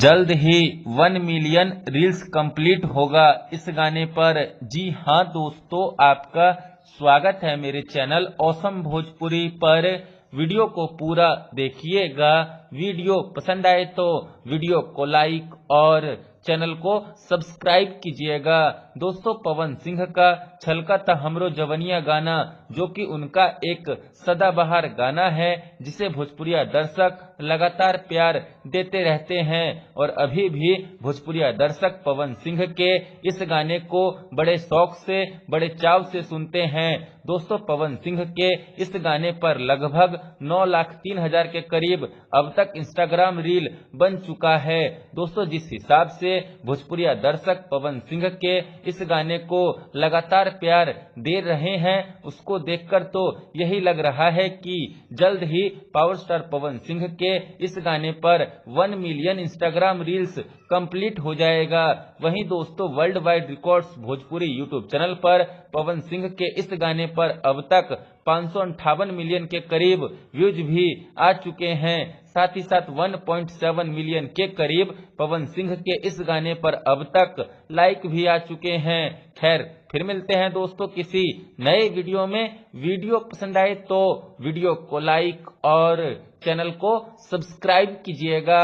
जल्द ही 1 million reels complete होगा इस गाने पर। जी हाँ दोस्तों, आपका स्वागत है मेरे चैनल ऑसम भोजपुरी पर। वीडियो को पूरा देखिएगा। वीडियो पसंद आए तो वीडियो को लाइक और चैनल को सब्सक्राइब कीजिएगा। दोस्तों, पवन सिंह का छलकता हमरो जवनिया गाना, जो कि उनका एक सदाबहार गाना है, जिसे भोजपुरिया दर्शक लगातार प्यार देते रहते हैं और अभी भी भोजपुरिया दर्शक पवन सिंह के इस गाने को बड़े शौक से, बड़े चाव से सुनते हैं। दोस्तों, पवन सिंह के इस गाने पर लगभग 9,03,000 के करीब अब तक इंस्टाग्राम रील बन चुका है। दोस्तों, जिस हिसाब से भोजपुरिया दर्शक पवन सिंह के इस गाने को लगातार प्यार दे रहे हैं, उसको देखकर तो यही लग रहा है कि जल्द ही पावर स्टार पवन सिंह के इस गाने पर 1 मिलियन इंस्टाग्राम रील्स कंप्लीट हो जाएगा। वहीं दोस्तों, world wide records Bhojpuri YouTube channel पर पवन सिंह के इस गाने पर अब तक 558 मिलियन के करीब व्यूज भी आ चुके हैं। साथ ही साथ 1.7 मिलियन के करीब पवन सिंह के इस गाने पर अब तक लाइक भी आ चुके हैं। खैर, फिर मिलते हैं दोस्तों किसी नए वीडियो में। वीडियो पसंद आए तो वीडियो को लाइक और चैनल को सब्सक्राइब कीजिएगा।